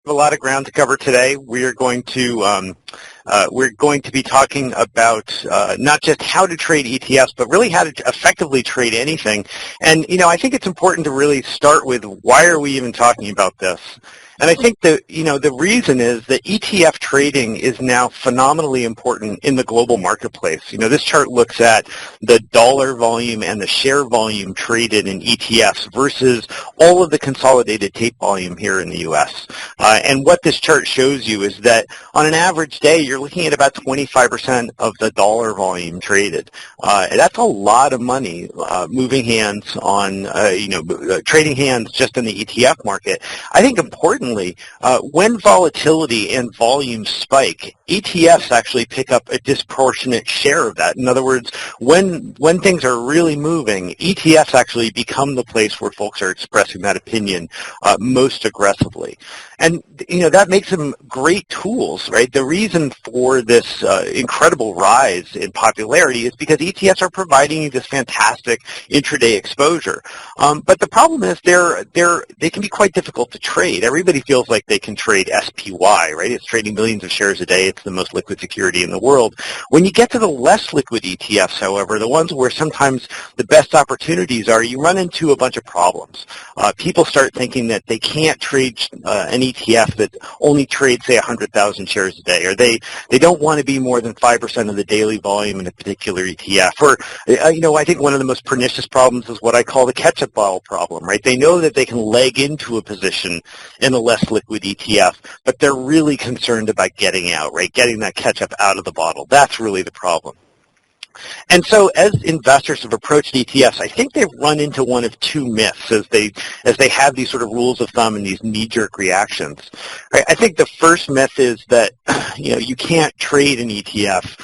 have a lot of ground to cover today. We're going to be talking about not just how to trade ETFs, but really how to effectively trade anything. And I think it's important to really start with why are we even talking about this? And I think that, the reason is that ETF trading is now phenomenally important in the global marketplace. This chart looks at the dollar volume and the share volume traded in ETFs versus all of the consolidated tape volume here in the U.S. And what this chart shows you is that on an average day, you're looking at about 25% of the dollar volume traded. That's a lot of money moving hands on, trading hands just in the ETF market. I think importantly, when volatility and volume spike, ETFs actually pick up a disproportionate share of that. In other words, when things are really moving, ETFs actually become the place where folks are expressing that opinion most aggressively. And, that makes them great tools, right? The reason for this incredible rise in popularity is because ETFs are providing you this fantastic intraday exposure. But the problem is they can be quite difficult to trade. Everybody feels like they can trade SPY, right? It's trading millions of shares a day. It's the most liquid security in the world. When you get to the less liquid ETFs, however, the ones where sometimes the best opportunities are, you run into a bunch of problems. People start thinking that they can't trade an ETF that only trades, say, 100,000 shares a day, or they don't want to be more than 5% of the daily volume in a particular ETF. Or, I think one of the most pernicious problems is what I call the ketchup bottle problem, right? They know that they can leg into a position in a less liquid ETF, but they're really concerned about getting out, right? Getting that ketchup out of the bottle. That's really the problem. And so as investors have approached ETFs, I think they've run into one of two myths as they have these sort of rules of thumb and these knee-jerk reactions. Right? I think the first myth is that you can't trade an ETF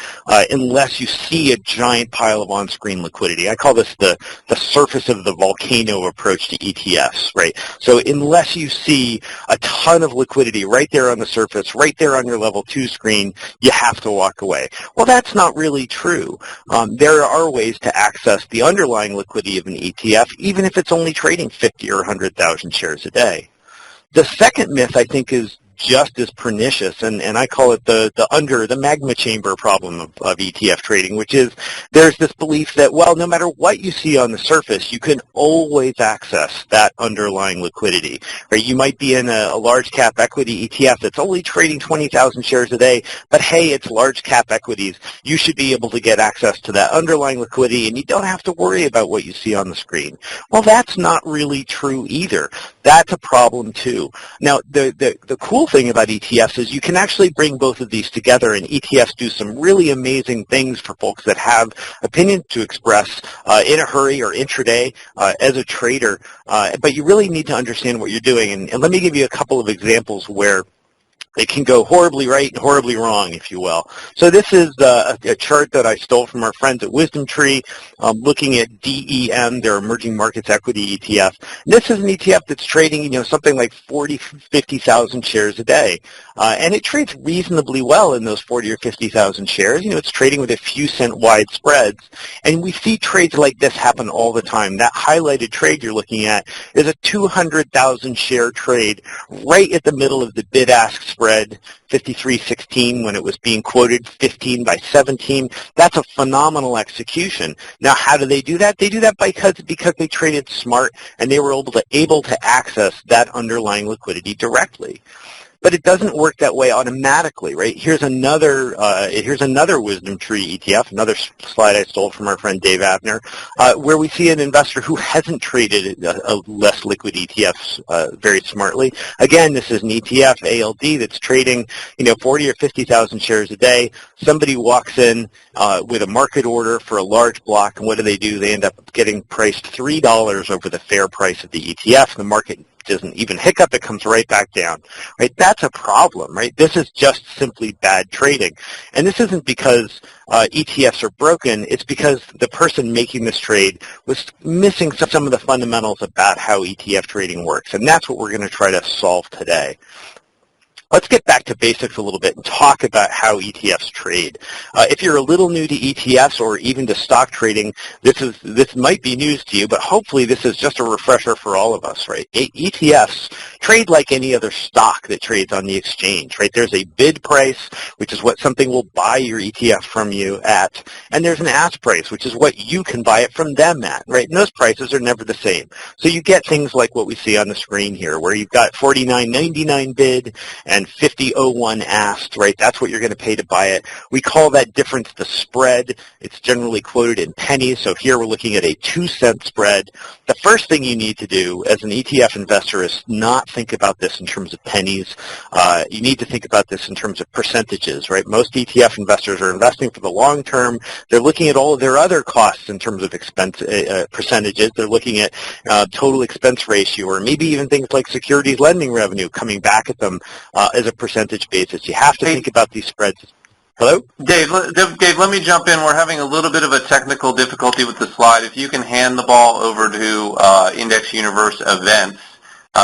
unless you see a giant pile of on-screen liquidity. I call this the surface of the volcano approach to ETFs, right? So unless you see a ton of liquidity right there on the surface, right there on your level 2 screen, you have to walk away. Well, that's not really true. There are ways to access the underlying liquidity of an ETF, even if it's only trading 50 or 100,000 shares a day. The second myth, I think, is just as pernicious, and I call it the magma chamber problem of ETF trading, which is there's this belief that, well, no matter what you see on the surface, you can always access that underlying liquidity. Right? You might be in a large cap equity ETF that's only trading 20,000 shares a day, but hey, it's large cap equities. You should be able to get access to that underlying liquidity, and you don't have to worry about what you see on the screen. Well, that's not really true either. That's a problem too. Now, the cool thing about ETFs is you can actually bring both of these together, and ETFs do some really amazing things for folks that have opinions to express in a hurry or intraday as a trader, but you really need to understand what you're doing. And let me give you a couple of examples where it can go horribly right and horribly wrong, if you will. So this is a chart that I stole from our friends at Wisdom Tree, looking at DEM, their Emerging Markets Equity ETF. And this is an ETF that's trading, something like 40, 50,000 shares a day. And it trades reasonably well in those 40 or 50,000 shares. It's trading with a few cent wide spreads. And we see trades like this happen all the time. That highlighted trade you're looking at is a 200,000 share trade right at the middle of the bid-ask spread. 53.16 when it was being quoted 15 by 17. That's a phenomenal execution. Now, how do they do that? They do that because they traded smart and they were able to access that underlying liquidity directly. But it doesn't work that way automatically, right? Here's another Wisdom Tree ETF, another slide I stole from our friend Dave Abner, where we see an investor who hasn't traded a less liquid ETF very smartly. Again, this is an ETF, ALD, that's trading, 40 or 50,000 shares a day. Somebody walks in with a market order for a large block, and what do? They end up getting priced $3 over the fair price of the ETF. The market doesn't even hiccup, it comes right back down, right? That's a problem, right? This is just simply bad trading. And this isn't because ETFs are broken, it's because the person making this trade was missing some of the fundamentals about how ETF trading works. And that's what we're going to try to solve today. Let's get back to basics a little bit and talk about how ETFs trade. If you're a little new to ETFs or even to stock trading, this might be news to you, but hopefully this is just a refresher for all of us, right? ETFs trade like any other stock that trades on the exchange, right? There's a bid price, which is what something will buy your ETF from you at, and there's an ask price, which is what you can buy it from them at, right? And those prices are never the same. So you get things like what we see on the screen here, where you've got $49.99 bid and $50.01 asked, right? That's what you're going to pay to buy it. We call that difference the spread. It's generally quoted in pennies. So here we're looking at a 2-cent spread. The first thing you need to do as an ETF investor is not think about this in terms of pennies. You need to think about this in terms of percentages, right? Most ETF investors are investing for the long term. They're looking at all of their other costs in terms of expense percentages. They're looking at total expense ratio, or maybe even things like securities lending revenue coming back at them as a percentage basis. You have to think about these spreads. Hello? Dave, let me jump in. We're having a little bit of a technical difficulty with the slide. If you can hand the ball over to IndexUniverse events,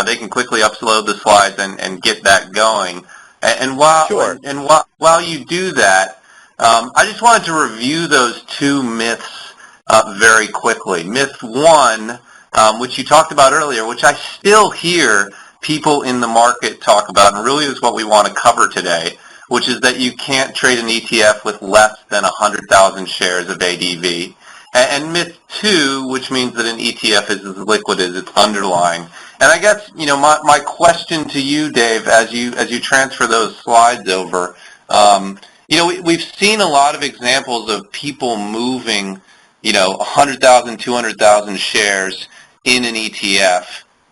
they can quickly upload the slides and get that going. And while you do that, I just wanted to review those two myths very quickly. Myth one, which you talked about earlier, which I still hear people in the market talk about, and really is what we want to cover today, which is that you can't trade an ETF with less than 100,000 shares of ADV. And myth two, which means that an ETF is as liquid as its underlying. And I guess, my question to you, Dave, as you transfer those slides over, we've seen a lot of examples of people moving, 100,000, 200,000 shares in an ETF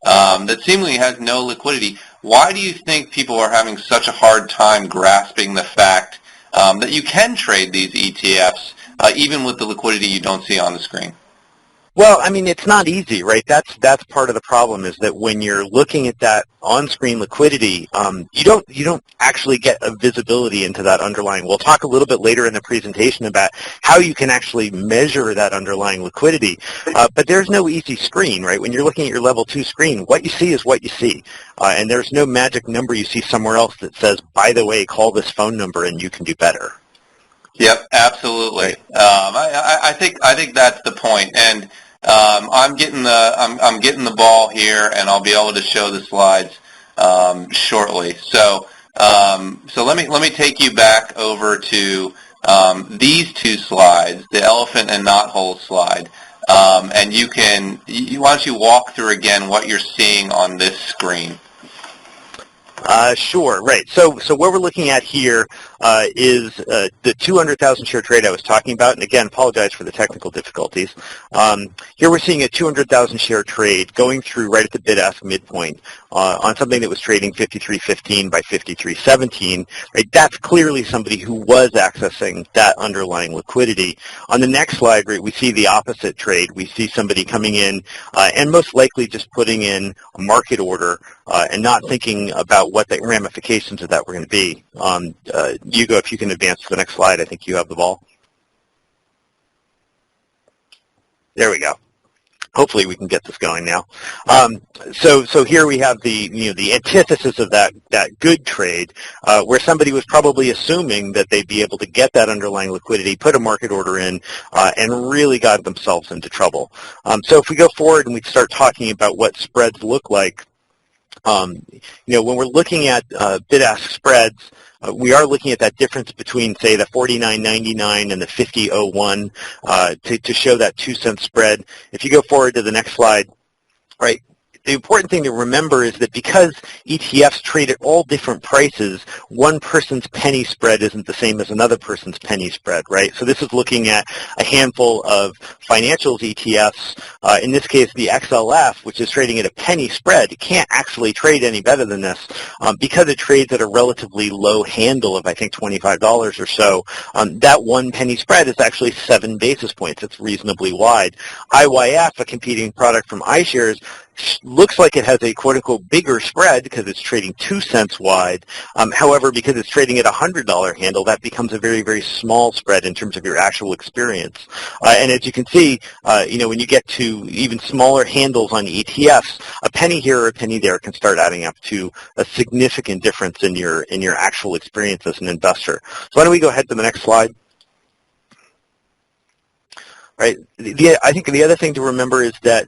that seemingly has no liquidity. Why do you think people are having such a hard time grasping the fact that you can trade these ETFs even with the liquidity you don't see on the screen? Well, I mean, it's not easy, right? That's part of the problem, is that when you're looking at that on-screen liquidity, you don't actually get a visibility into that underlying. We'll talk a little bit later in the presentation about how you can actually measure that underlying liquidity, but there's no easy screen, right? When you're looking at your level 2 screen, what you see is what you see, and there's no magic number you see somewhere else that says, by the way, call this phone number and you can do better. Yep, absolutely. I think that's the point, and I'm getting the ball here, and I'll be able to show the slides shortly. So let me take you back over to these two slides, the elephant and knothole slide, and why don't you walk through again what you're seeing on this screen? Sure, right. So what we're looking at here is the 200,000 share trade I was talking about, and again, apologize for the technical difficulties. Here we're seeing a 200,000 share trade going through right at the bid-ask midpoint on something that was trading 53.15 by 53.17. Right, that's clearly somebody who was accessing that underlying liquidity. On the next slide, right, we see the opposite trade. We see somebody coming in and most likely just putting in a market order and not thinking about what the ramifications of that were going to be. Hugo, if you can advance to the next slide, I think you have the ball. There we go. Hopefully we can get this going now. So here we have the antithesis of that good trade, where somebody was probably assuming that they'd be able to get that underlying liquidity, put a market order in, and really got themselves into trouble. So if we go forward and we start talking about what spreads look like, when we're looking at bid-ask spreads, we are looking at that difference between, say, the $49.99 and the $50.01 to show that 2-cent spread. If you go forward to the next slide, right, the important thing to remember is that because ETFs trade at all different prices, one person's penny spread isn't the same as another person's penny spread, right? So this is looking at a handful of financials ETFs. In this case, the XLF, which is trading at a penny spread, it can't actually trade any better than this because it trades at a relatively low handle of, I think, $25 or so. That one penny spread is actually 7 basis points. It's reasonably wide. IYF, a competing product from iShares, looks like it has a quote-unquote bigger spread because it's trading 2 cents wide. However, because it's trading at a $100 handle, that becomes a very, very small spread in terms of your actual experience. And as you can see, when you get to even smaller handles on ETFs, a penny here or a penny there can start adding up to a significant difference in your actual experience as an investor. So why don't we go ahead to the next slide? right? I think the other thing to remember is that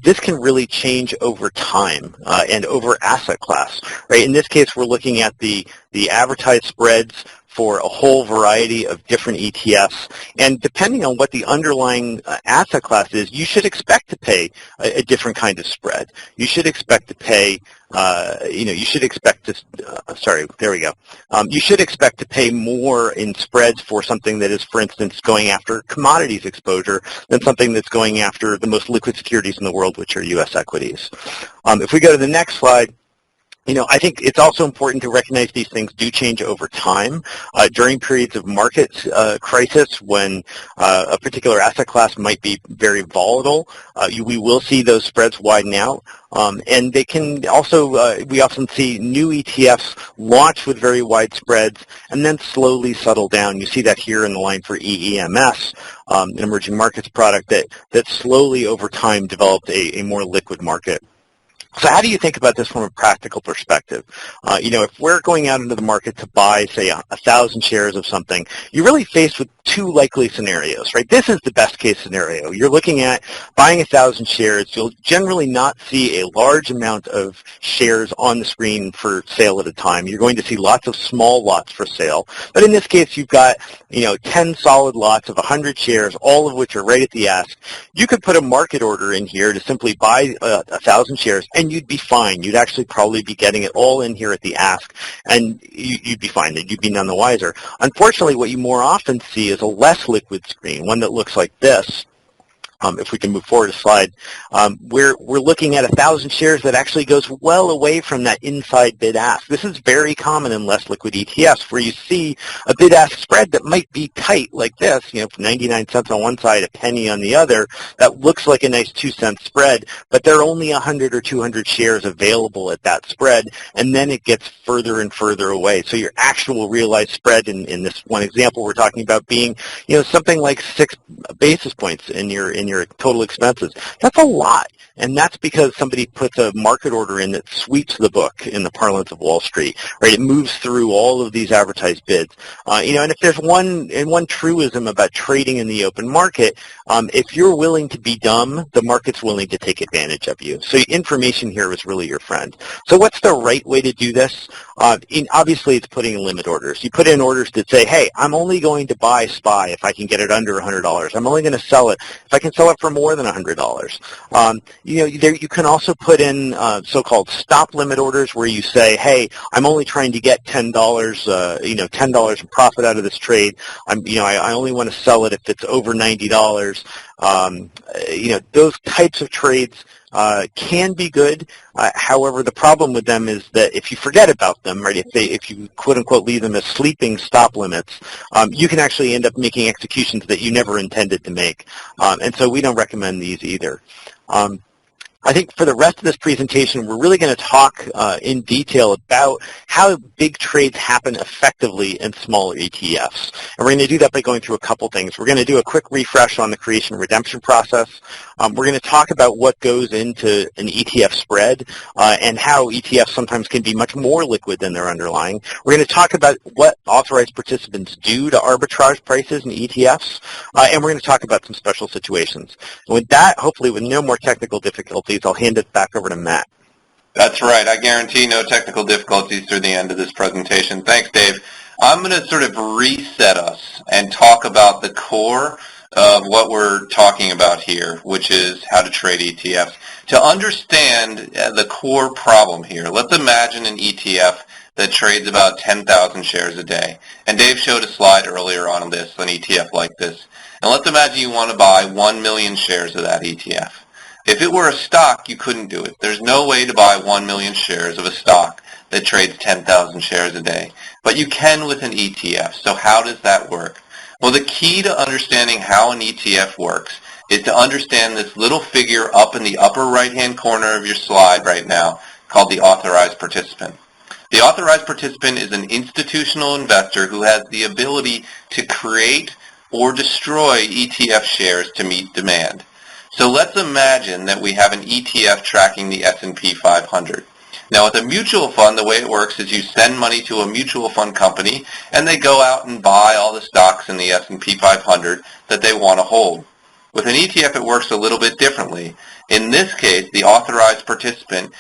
this can really change over time and over asset class, right? In this case, we're looking at the advertised spreads for a whole variety of different ETFs, and depending on what the underlying asset class is, you should expect to pay a different kind of spread. You should expect to pay, you should expect to, you should expect to pay more in spreads for something that is, for instance, going after commodities exposure than something that's going after the most liquid securities in the world, which are U.S. equities. If we go to the next slide, I think it's also important to recognize these things do change over time. During periods of market crisis, when a particular asset class might be very volatile, we will see those spreads widen out. And they can also, we often see new ETFs launch with very wide spreads and then slowly settle down. You see that here in the line for EEMS, an emerging markets product that slowly over time developed a more liquid market. So how do you think about this from a practical perspective? If we're going out into the market to buy, say, 1,000 shares of something, you're really faced with two likely scenarios, right? This is the best case scenario. You're looking at buying 1,000 shares. You'll generally not see a large amount of shares on the screen for sale at a time. You're going to see lots of small lots for sale. But in this case, you've got, 10 solid lots of 100 shares, all of which are right at the ask. You could put a market order in here to simply buy 1,000 shares, and you'd be fine. You'd actually probably be getting it all in here at the ask, and you'd be fine. You'd be none the wiser. Unfortunately, what you more often see is a less liquid screen, one that looks like this. If we can move forward a slide, we're looking at 1,000 shares that actually goes well away from that inside bid-ask. This is very common in less liquid ETFs, where you see a bid-ask spread that might be tight like this, 99 cents on one side, a penny on the other. That looks like a nice 2-cent spread, but there are only 100 or 200 shares available at that spread, and then it gets further and further away. So your actual realized spread in this one example we're talking about being, something like 6 basis points in your total expenses. That's a lot. And that's because somebody puts a market order in that sweeps the book in the parlance of Wall Street, right? It moves through all of these advertised bids. And if there's one truism about trading in the open market, if you're willing to be dumb, the market's willing to take advantage of you. So information here is really your friend. So what's the right way to do this? Obviously, it's putting in limit orders. You put in orders that say, hey, I'm only going to buy SPY if I can get it under $100. I'm only going to sell it if I can sell it for more than $100. You can also put in so-called stop limit orders where you say, hey, I'm only trying to get $10, $10 in profit out of this trade. I only want to sell it if it's over $90. Those types of trades can be good. However, the problem with them is that if you forget about them, right, if you quote unquote leave them as sleeping stop limits, you can actually end up making executions that you never intended to make. And so we don't recommend these either. I think for the rest of this presentation, we're really going to talk in detail about how big trades happen effectively in smaller ETFs. And we're going to do that by going through a couple things. We're going to do a quick refresh on the creation and redemption process. We're going to talk about what goes into an ETF spread and how ETFs sometimes can be much more liquid than their underlying. We're going to talk about what authorized participants do to arbitrage prices in ETFs. And we're going to talk about some special situations. And with that, hopefully with no more technical difficulties, I'll hand it back over to Matt. That's right. I guarantee no technical difficulties through the end of this presentation. Thanks, Dave. I'm going to sort of reset us and talk about the core of what we're talking about here, which is how to trade ETFs. To understand the core problem here, let's imagine an ETF that trades about 10,000 shares a day. And Dave showed a slide earlier on this, an ETF like this. And let's imagine you want to buy 1 million shares of that ETF. If it were a stock, you couldn't do it. There's no way to buy 1 million shares of a stock that trades 10,000 shares a day. But you can with an ETF. So how does that work? Well, the key to understanding how an ETF works is to understand this little figure up in the upper right-hand corner of your slide right now called the authorized participant. The authorized participant is an institutional investor who has the ability to create or destroy ETF shares to meet demand. So let's imagine that we have an ETF tracking the S&P 500. Now with a mutual fund, the way it works is you send money to a mutual fund company and they go out and buy all the stocks in the S&P 500 that they want to hold. With an ETF, it works a little bit differently. In this case, the authorized participant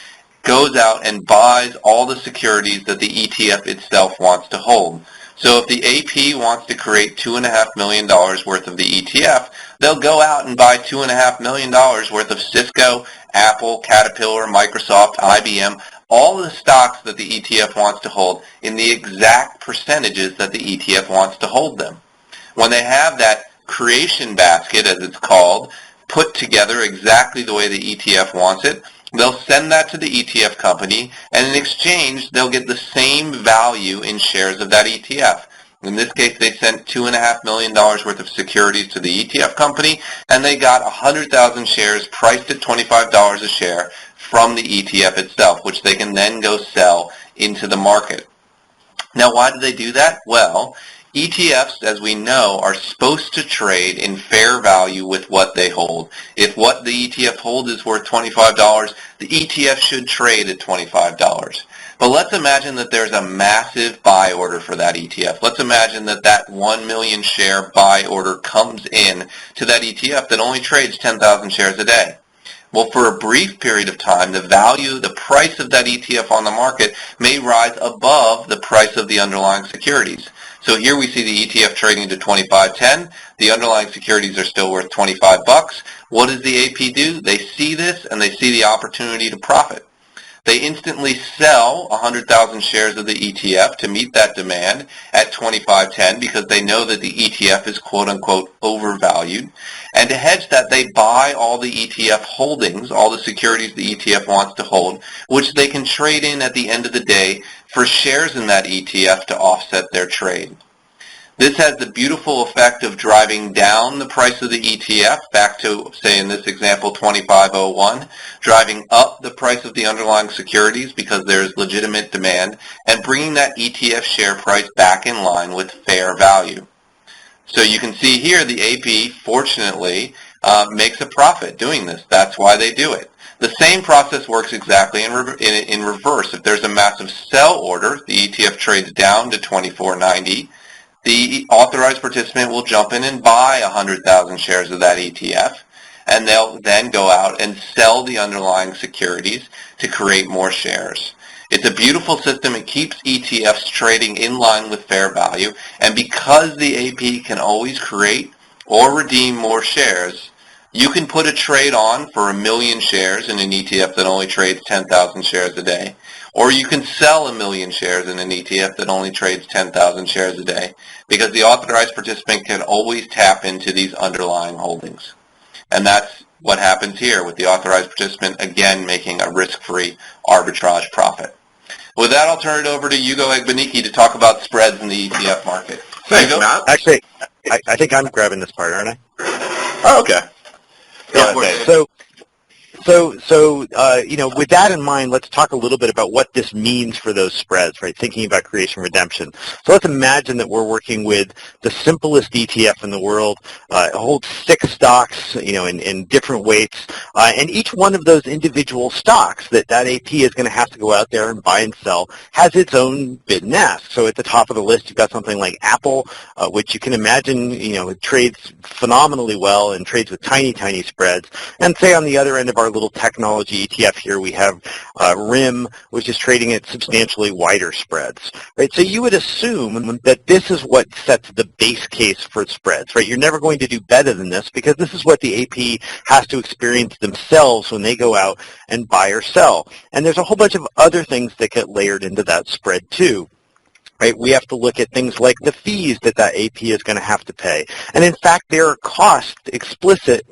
goes out and buys all the securities that the ETF itself wants to hold. So if the AP wants to create $2.5 million worth of the ETF, they'll go out and buy $2.5 million worth of Cisco, Apple, Caterpillar, Microsoft, IBM, all the stocks that the ETF wants to hold in the exact percentages that the ETF wants to hold them. When they have that creation basket, as it's called, put together exactly the way the ETF wants it, they'll send that to the ETF company, and in exchange, they'll get the same value in shares of that ETF. In this case, they sent $2.5 million worth of securities to the ETF company, and they got 100,000 shares priced at $25 a share from the ETF itself, which they can then go sell into the market. Now, why do they do that? Well, ETFs, as we know, are supposed to trade in fair value with what they hold. If what the ETF holds is worth $25, the ETF should trade at $25. But let's imagine that there's a massive buy order for that ETF. Let's imagine that that 1 million share buy order comes in to that ETF that only trades 10,000 shares a day. Well, for a brief period of time, the price of that ETF on the market may rise above the price of the underlying securities. So here we see the ETF trading to 25.10. The underlying securities are still worth 25 bucks. What does the AP do? They see this and they see the opportunity to profit. They instantly sell 100,000 shares of the ETF to meet that demand at 25.10 because they know that the ETF is quote-unquote overvalued. And to hedge that, they buy all the ETF holdings, all the securities the ETF wants to hold, which they can trade in at the end of the day for shares in that ETF to offset their trade. This has the beautiful effect of driving down the price of the ETF back to, say in this example, 25.01, driving up the price of the underlying securities because there's legitimate demand, and bringing that ETF share price back in line with fair value. So you can see here the AP, fortunately, makes a profit doing this. That's why they do it. The same process works exactly in reverse. If there's a massive sell order, the ETF trades down to 24.90. The authorized participant will jump in and buy 100,000 shares of that ETF, and they'll then go out and sell the underlying securities to create more shares. It's a beautiful system. It keeps ETFs trading in line with fair value, and because the AP can always create or redeem more shares, you can put a trade on for 1 million shares in an ETF that only trades 10,000 shares a day. Or you can sell 1 million shares in an ETF that only trades 10,000 shares a day because the authorized participant can always tap into these underlying holdings. And that's what happens here with the authorized participant, again, making a risk-free arbitrage profit. With that, I'll turn it over to Hugo Egbeniki to talk about spreads in the ETF market. Thanks, Matt. Actually, I think I'm grabbing this part, aren't I? Oh, okay. With that in mind, let's talk a little bit about what this means for those spreads, right? Thinking about creation redemption. So let's imagine that we're working with the simplest ETF in the world. It holds 6 stocks, in different weights, and each one of those individual stocks that AP is going to have to go out there and buy and sell has its own bid and ask. So at the top of the list, you've got something like Apple, which you can imagine, it trades phenomenally well and trades with tiny, tiny spreads. And say on the other end of our little technology ETF here, we have RIM, which is trading at substantially wider spreads, right? So you would assume that this is what sets the base case for spreads, right? You're never going to do better than this because this is what the AP has to experience themselves when they go out and buy or sell. And there's a whole bunch of other things that get layered into that spread too. Right, we have to look at things like the fees that AP is going to have to pay. And in fact, there are explicit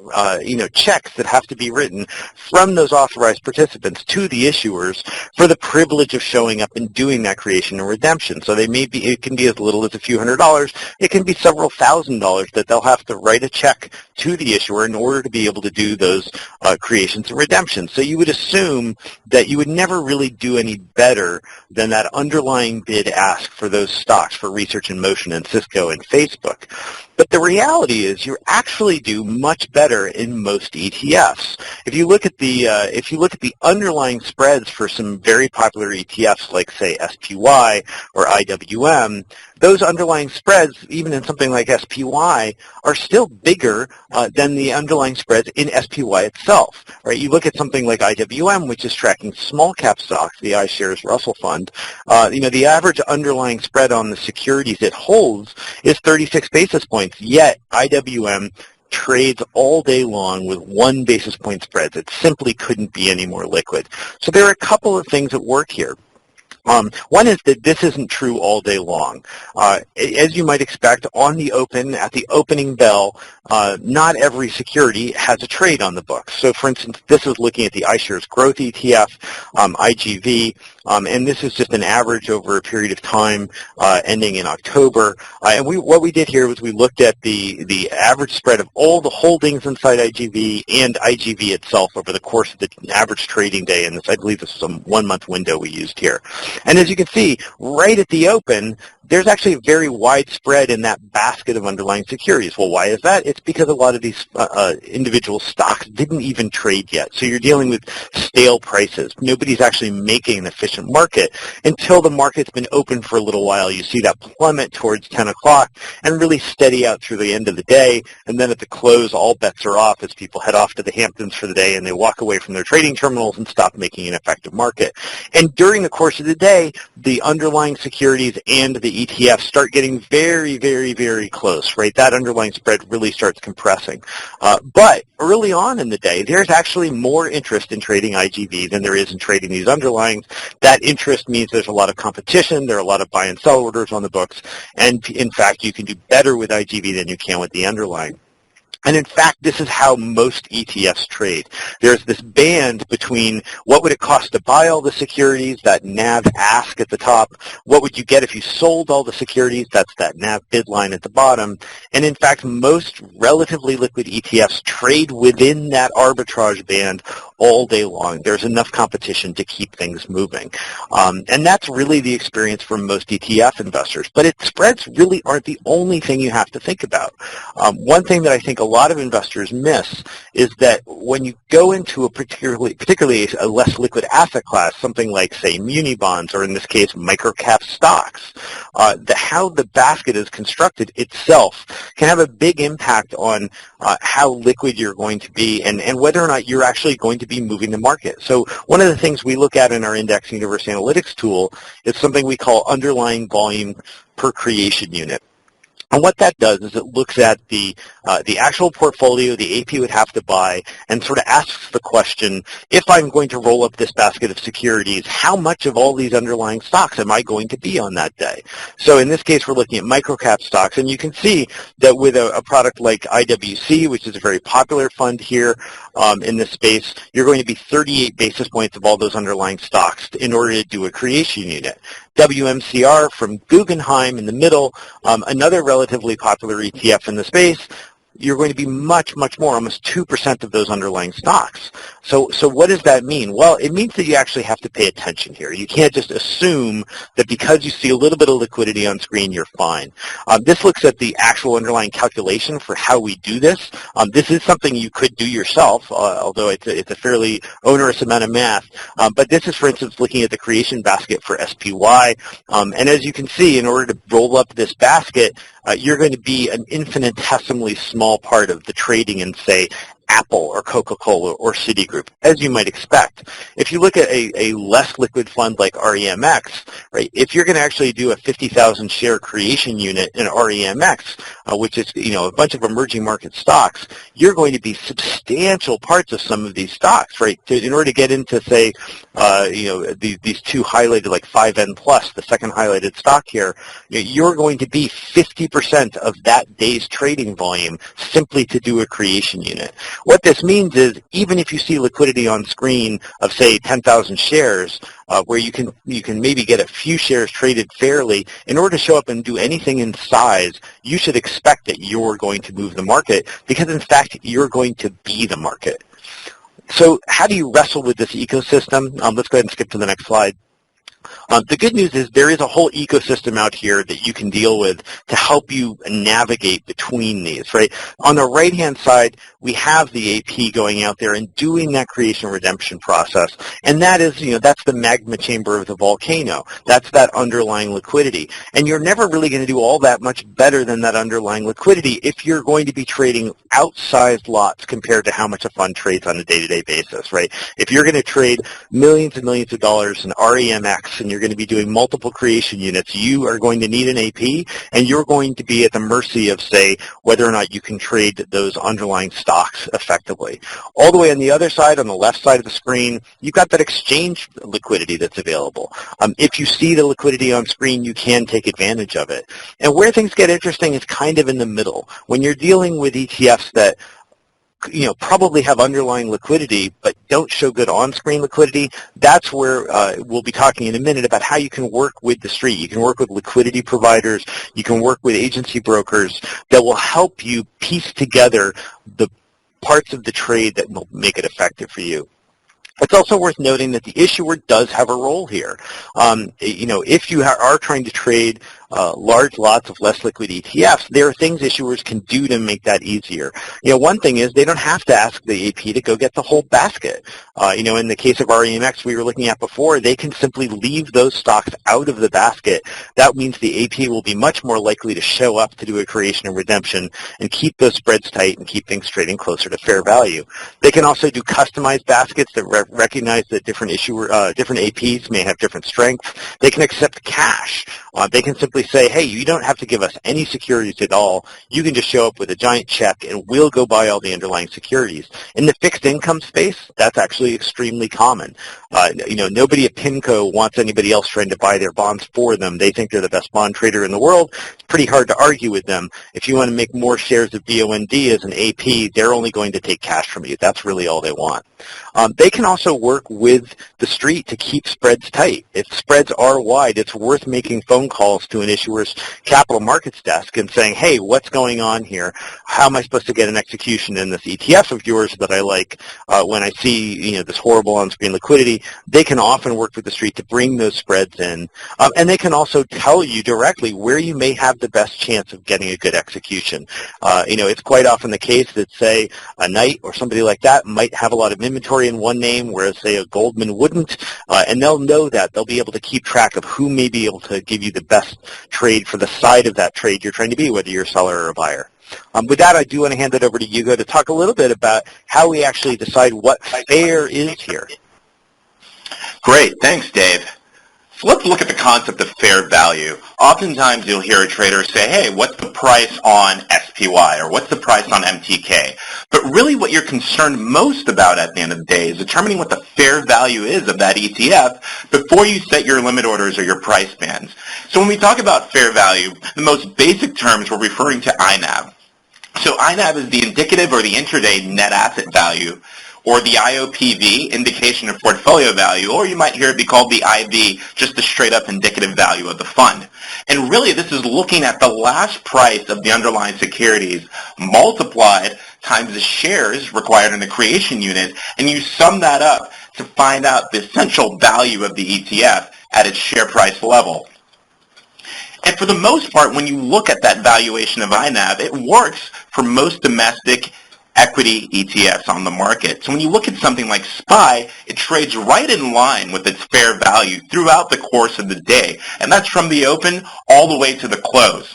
checks that have to be written from those authorized participants to the issuers for the privilege of showing up and doing that creation and redemption. So it can be as little as a few $100s. It can be several $1,000s that they'll have to write a check to the issuer in order to be able to do those creations and redemptions. So you would assume that you would never really do any better than that underlying bid ask for those stocks, for Research in Motion and Cisco and Facebook. But the reality is you actually do much better in most ETFs. If you look at the underlying spreads for some very popular ETFs like say SPY or IWM, those underlying spreads, even in something like SPY, are still bigger than the underlying spreads in SPY itself, right? You look at something like IWM, which is tracking small cap stocks, the iShares Russell Fund. The average underlying spread on the securities it holds is 36 basis points, yet IWM trades all day long with 1 basis point spreads. It simply couldn't be any more liquid. So there are a couple of things at work here. One is that this isn't true all day long. As you might expect, on the open, at the opening bell, not every security has a trade on the books. So, for instance, this is looking at the iShares Growth ETF, IGV, and this is just an average over a period of time ending in October. And what we did here was we looked at the average spread of all the holdings inside IGV and IGV itself over the course of the average trading day, and I believe this was a 1-month window we used here. And as you can see, right at the open, there's actually a very wide spread in that basket of underlying securities. Well, why is that? It's because a lot of these individual stocks didn't even trade yet. So you're dealing with stale prices. Nobody's actually making an efficient market until the market's been open for a little while. You see that plummet towards 10 o'clock and really steady out through the end of the day. And then at the close, all bets are off as people head off to the Hamptons for the day and they walk away from their trading terminals and stop making an effective market. And during the course of the day, the underlying securities and the ETFs start getting very, very, very close, right? That underlying spread really starts compressing. But early on in the day, there's actually more interest in trading IGV than there is in trading these underlyings. That interest means there's a lot of competition, there are a lot of buy and sell orders on the books, and in fact, you can do better with IGV than you can with the underlying. And in fact, this is how most ETFs trade. There's this band between what would it cost to buy all the securities, that NAV ask at the top, what would you get if you sold all the securities, that's that NAV bid line at the bottom. And in fact, most relatively liquid ETFs trade within that arbitrage band all day long. There's enough competition to keep things moving. And that's really the experience for most ETF investors. But spreads really aren't the only thing you have to think about. One thing that I think a lot of investors miss is that when you go into a particularly a less liquid asset class, something like, say, muni bonds, or in this case, microcap stocks, how the basket is constructed itself can have a big impact on how liquid you're going to be and whether or not you're actually going to be moving the market. So one of the things we look at in our IndexUniverse analytics tool is something we call underlying volume per creation unit. And what that does is it looks at the actual portfolio the AP would have to buy and sort of asks the question, if I'm going to roll up this basket of securities, how much of all these underlying stocks am I going to be on that day? So in this case, we're looking at microcap stocks, and you can see that with a product like IWC, which is a very popular fund here in this space, you're going to be 38 basis points of all those underlying stocks in order to do a creation unit. WMCR from Guggenheim in the middle, another relatively popular ETF in the space, you're going to be much, much more, almost 2% of those underlying stocks. So what does that mean? Well, it means that you actually have to pay attention here. You can't just assume that because you see a little bit of liquidity on screen, you're fine. This looks at the actual underlying calculation for how we do this. This is something you could do yourself, although it's a fairly onerous amount of math. But this is, for instance, looking at the creation basket for SPY. And as you can see, in order to roll up this basket, you're going to be an infinitesimally small part of the trading in, say, Apple or Coca-Cola or Citigroup, as you might expect. If you look at a less liquid fund like REMX, right, if you're going to actually do a 50,000 share creation unit in REMX, which is, a bunch of emerging market stocks, you're going to be substantial parts of some of these stocks, right? In order to get into, say, these two highlighted, like 5N plus, the second highlighted stock here, you're going to be 50% of that day's trading volume simply to do a creation unit. What this means is even if you see liquidity on screen of, say, 10,000 shares, where you can maybe get a few shares traded fairly, in order to show up and do anything in size, you should expect that you're going to move the market because, in fact, you're going to be the market. So how do you wrestle with this ecosystem? Let's go ahead and skip to the next slide. The good news is there is a whole ecosystem out here that you can deal with to help you navigate between these, right? On the right-hand side, we have the AP going out there and doing that creation and redemption process. And that is, that's the magma chamber of the volcano. That's that underlying liquidity. And you're never really going to do all that much better than that underlying liquidity if you're going to be trading outsized lots compared to how much a fund trades on a day-to-day basis, right? If you're going to trade millions and millions of dollars in REMX and you're going to be doing multiple creation units, you are going to need an AP, and you're going to be at the mercy of, say, whether or not you can trade those underlying stocks effectively. All the way on the other side, on the left side of the screen, you've got that exchange liquidity that's available. If you see the liquidity on screen, you can take advantage of it. And where things get interesting is kind of in the middle. When you're dealing with ETFs that probably have underlying liquidity but don't show good on-screen liquidity, that's where we'll be talking in a minute about how you can work with the street. You can work with liquidity providers. You can work with agency brokers that will help you piece together the parts of the trade that will make it effective for you. It's also worth noting that the issuer does have a role here. If you are trying to trade large lots of less liquid ETFs, there are things issuers can do to make that easier. One thing is they don't have to ask the AP to go get the whole basket. In the case of REMX we were looking at before, they can simply leave those stocks out of the basket. That means the AP will be much more likely to show up to do a creation and redemption and keep those spreads tight and keep things trading closer to fair value. They can also do customized baskets that recognize that different APs may have different strengths. They can accept cash. They can simply say, hey, you don't have to give us any securities at all. You can just show up with a giant check and we'll go buy all the underlying securities. In the fixed income space, that's actually extremely common. Nobody at PIMCO wants anybody else trying to buy their bonds for them. They think they're the best bond trader in the world. It's pretty hard to argue with them. If you want to make more shares of BOND as an AP, they're only going to take cash from you. That's really all they want. They can also work with the street to keep spreads tight. If spreads are wide, it's worth making phone calls to an issuer's capital markets desk and saying, hey, what's going on here? How am I supposed to get an execution in this ETF of yours that I like when I see this horrible on-screen liquidity? They can often work with the street to bring those spreads in. And they can also tell you directly where you may have the best chance of getting a good execution. It's quite often the case that, say, a Knight or somebody like that might have a lot of inventory in one name, whereas, say, a Goldman wouldn't, and they'll know that. They'll be able to keep track of who may be able to give you the best trade for the side of that trade you're trying to be, whether you're a seller or a buyer. With that, I do want to hand it over to Hugo to talk a little bit about how we actually decide what fair is here. Great. Thanks, Dave. So let's look at the concept of fair value. Oftentimes you'll hear a trader say, hey, what's the price on SPY or what's the price on MTK? But really what you're concerned most about at the end of the day is determining what the fair value is of that ETF before you set your limit orders or your price bands. So when we talk about fair value, the most basic terms we're referring to iNAV. So iNAV is the indicative or the intraday net asset value, or the IOPV, indication of portfolio value, or you might hear it be called the IV, just the straight-up indicative value of the fund. And really, this is looking at the last price of the underlying securities multiplied times the shares required in the creation unit, and you sum that up to find out the essential value of the ETF at its share price level. And for the most part, when you look at that valuation of iNAV, it works for most domestic equity ETFs on the market. So when you look at something like SPY, it trades right in line with its fair value throughout the course of the day. And that's from the open all the way to the close.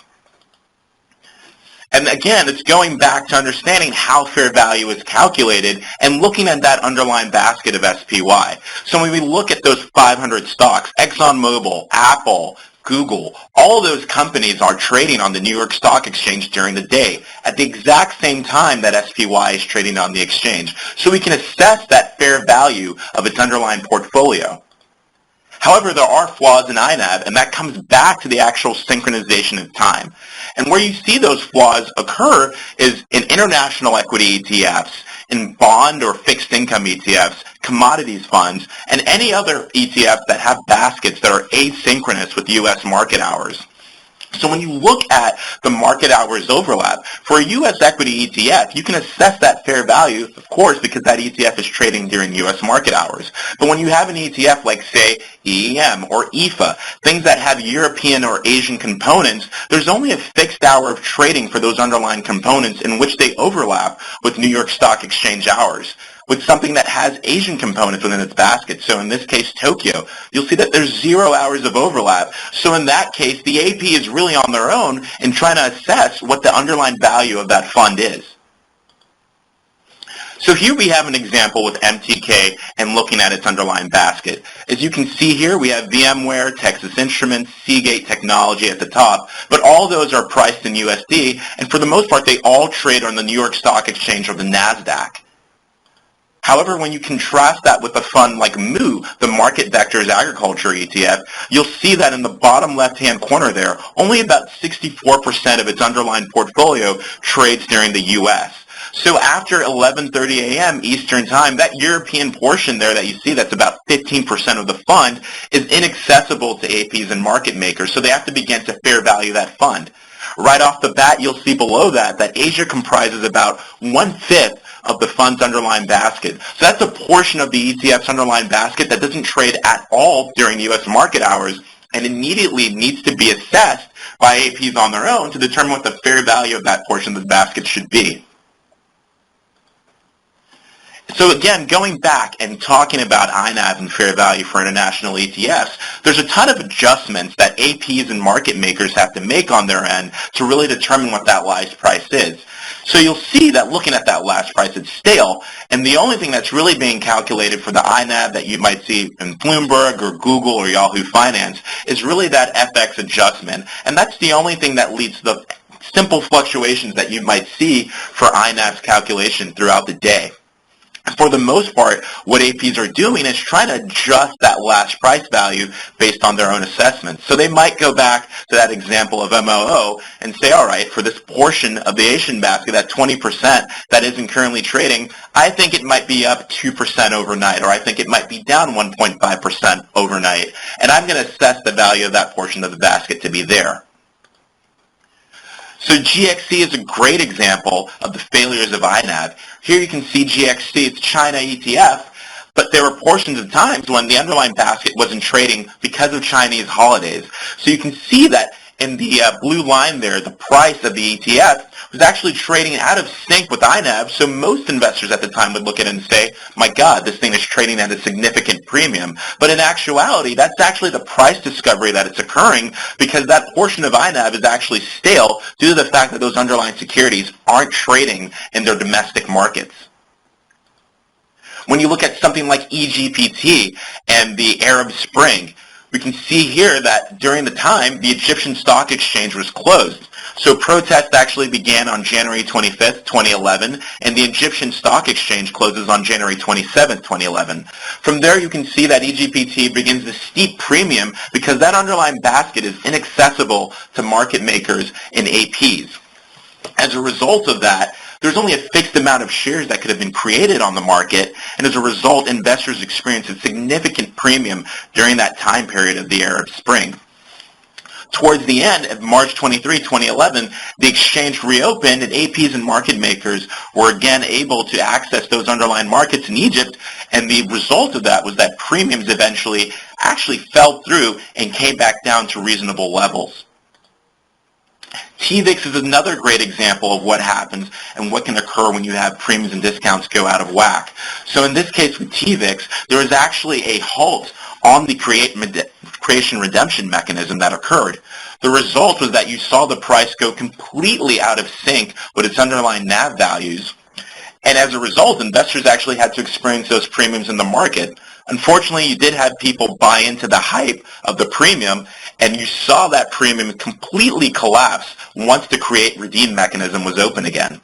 And again, it's going back to understanding how fair value is calculated and looking at that underlying basket of SPY. So when we look at those 500 stocks, ExxonMobil, Apple, Google, all of those companies are trading on the New York Stock Exchange during the day at the exact same time that SPY is trading on the exchange. So we can assess that fair value of its underlying portfolio. However, there are flaws in iNAV, and that comes back to the actual synchronization of time. And where you see those flaws occur is in international equity ETFs, in bond or fixed income ETFs, commodities funds, and any other ETF that have baskets that are asynchronous with U.S. market hours. So when you look at the market hours overlap, for a U.S. equity ETF, you can assess that fair value, of course, because that ETF is trading during U.S. market hours. But when you have an ETF like, say, EEM or EFA, things that have European or Asian components, there's only a fixed hour of trading for those underlying components in which they overlap with New York Stock Exchange hours. With something that has Asian components within its basket, so in this case Tokyo, you'll see that there's 0 hours of overlap. So in that case, the AP is really on their own in trying to assess what the underlying value of that fund is. So here we have an example with MTK and looking at its underlying basket. As you can see here, we have VMware, Texas Instruments, Seagate Technology at the top, but all those are priced in USD, and for the most part, they all trade on the New York Stock Exchange or the NASDAQ. However, when you contrast that with a fund like MOO, the Market Vectors Agriculture ETF, you'll see that in the bottom left-hand corner there, only about 64% of its underlying portfolio trades during the U.S. So after 11:30 a.m. Eastern Time, that European portion there that you see, that's about 15% of the fund, is inaccessible to APs and market makers, so they have to begin to fair value that fund. Right off the bat, you'll see below that Asia comprises about 1/5 of the fund's underlying basket. So that's a portion of the ETF's underlying basket that doesn't trade at all during U.S. market hours and immediately needs to be assessed by APs on their own to determine what the fair value of that portion of the basket should be. So again, going back and talking about iNAV and fair value for international ETFs, there's a ton of adjustments that APs and market makers have to make on their end to really determine what that last price is. So you'll see that looking at that last price, it's stale, and the only thing that's really being calculated for the iNAV that you might see in Bloomberg or Google or Yahoo Finance is really that FX adjustment, and that's the only thing that leads to the simple fluctuations that you might see for iNAV's calculation throughout the day. For the most part, what APs are doing is trying to adjust that last price value based on their own assessments. So they might go back to that example of MOO and say, all right, for this portion of the Asian basket, that 20% that isn't currently trading, I think it might be up 2% overnight, or I think it might be down 1.5% overnight, and I'm going to assess the value of that portion of the basket to be there. So GXC is a great example of the failures of iNAV. Here you can see GXC, it's China ETF, but there were portions of times when the underlying basket wasn't trading because of Chinese holidays. So you can see that in the blue line there, the price of the ETF was actually trading out of sync with iNAV, so most investors at the time would look at it and say, my God, this thing is trading at a significant premium. But in actuality, that's actually the price discovery that it's occurring because that portion of iNAV is actually stale due to the fact that those underlying securities aren't trading in their domestic markets. When you look at something like EGPT and the Arab Spring, we can see here that during the time, the Egyptian Stock Exchange was closed. So protests actually began on January 25th, 2011, and the Egyptian Stock Exchange closes on January 27th, 2011. From there, you can see that EGPT begins a steep premium because that underlying basket is inaccessible to market makers and APs. As a result of that, there's only a fixed amount of shares that could have been created on the market, and as a result, investors experienced a significant premium during that time period of the Arab Spring. Towards the end of March 23, 2011, the exchange reopened and APs and market makers were again able to access those underlying markets in Egypt, and the result of that was that premiums eventually actually fell through and came back down to reasonable levels. TVIX is another great example of what happens and what can occur when you have premiums and discounts go out of whack. So in this case with TVIX, there was actually a halt on the creation redemption mechanism that occurred. The result was that you saw the price go completely out of sync with its underlying NAV values. And as a result, investors actually had to experience those premiums in the market. Unfortunately, you did have people buy into the hype of the premium, and you saw that premium completely collapse once the create redeem mechanism was open again.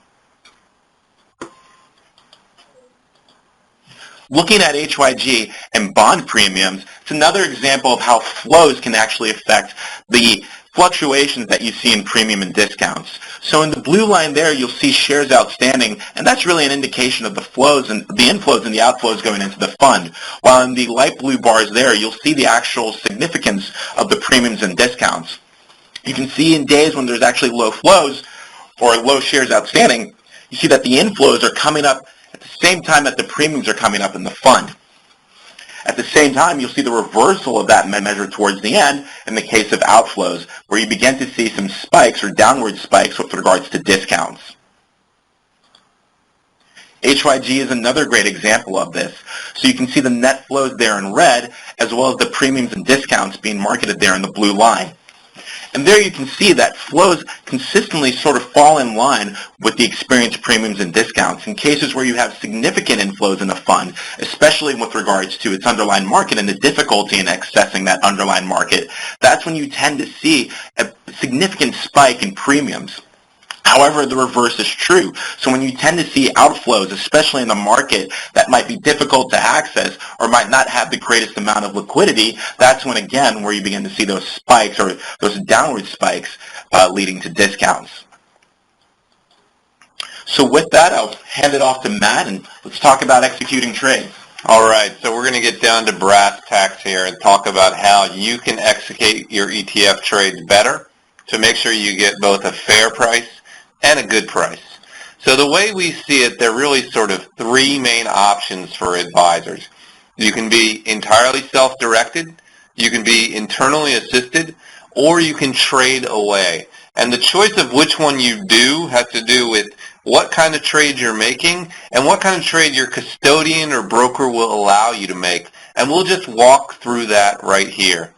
Looking at HYG and bond premiums, it's another example of how flows can actually affect the fluctuations that you see in premium and discounts. So in the blue line there, you'll see shares outstanding, and that's really an indication of the flows and the inflows and the outflows going into the fund. While in the light blue bars there, you'll see the actual significance of the premiums and discounts. You can see in days when there's actually low flows or low shares outstanding, you see that the inflows are coming up at the same time that the premiums are coming up in the fund. At the same time, you'll see the reversal of that measure towards the end in the case of outflows, where you begin to see some spikes or downward spikes with regards to discounts. HYG is another great example of this. So you can see the net flows there in red, as well as the premiums and discounts being marketed there in the blue line. And there you can see that flows consistently sort of fall in line with the experienced premiums and discounts. In cases where you have significant inflows in a fund, especially with regards to its underlying market and the difficulty in accessing that underlying market, that's when you tend to see a significant spike in premiums. However, the reverse is true. So when you tend to see outflows, especially in the market that might be difficult to access or might not have the greatest amount of liquidity, that's when, again, where you begin to see those spikes or those downward spikes leading to discounts. So with that, I'll hand it off to Matt, and let's talk about executing trades. All right, so we're going to get down to brass tacks here and talk about how you can execute your ETF trades better to make sure you get both a fair price and a good price. So the way we see it, there are really sort of three main options for advisors. You can be entirely self-directed, you can be internally assisted, or you can trade away. And the choice of which one you do has to do with what kind of trade you're making and what kind of trade your custodian or broker will allow you to make. And we'll just walk through that right here.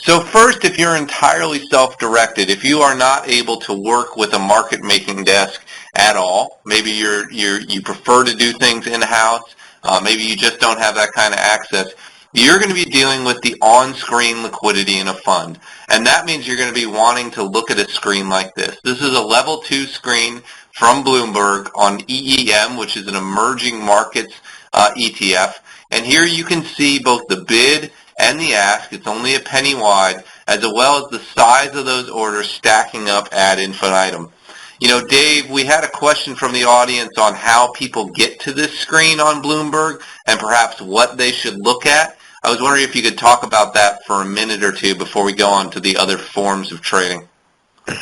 So first, if you're entirely self-directed, if you are not able to work with a market-making desk at all, maybe you prefer to do things in-house, maybe you just don't have that kind of access, you're going to be dealing with the on-screen liquidity in a fund. And that means you're going to be wanting to look at a screen like this. This is a level 2 screen from Bloomberg on EEM, which is an emerging markets ETF. And here you can see both the bid and the ask. It's only a penny wide, as well as the size of those orders stacking up ad infinitum. You know, Dave, we had a question from the audience on how people get to this screen on Bloomberg and perhaps what they should look at. I was wondering if you could talk about that for a minute or two before we go on to the other forms of trading.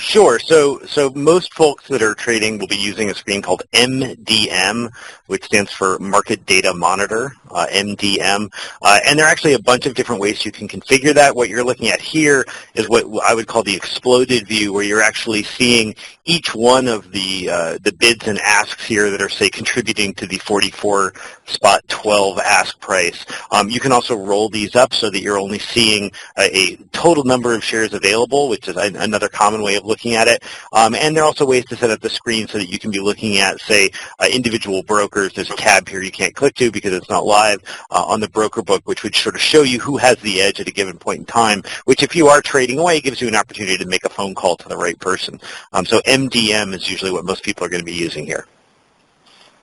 Sure. So most folks that are trading will be using a screen called MDM, which stands for Market Data Monitor, MDM. And there are actually a bunch of different ways you can configure that. What you're looking at here is what I would call the exploded view, where you're actually seeing each one of the bids and asks here that are, say, contributing to the 44.12 ask price. You can also roll these up so that you're only seeing a total number of shares available, which is another common way of looking at it. And there are also ways to set up the screen so that you can be looking at, say, individual brokers. There's a tab here you can't click to because it's not live on the broker book, which would sort of show you who has the edge at a given point in time, which if you are trading away gives you an opportunity to make a phone call to the right person. So MDM is usually what most people are going to be using here.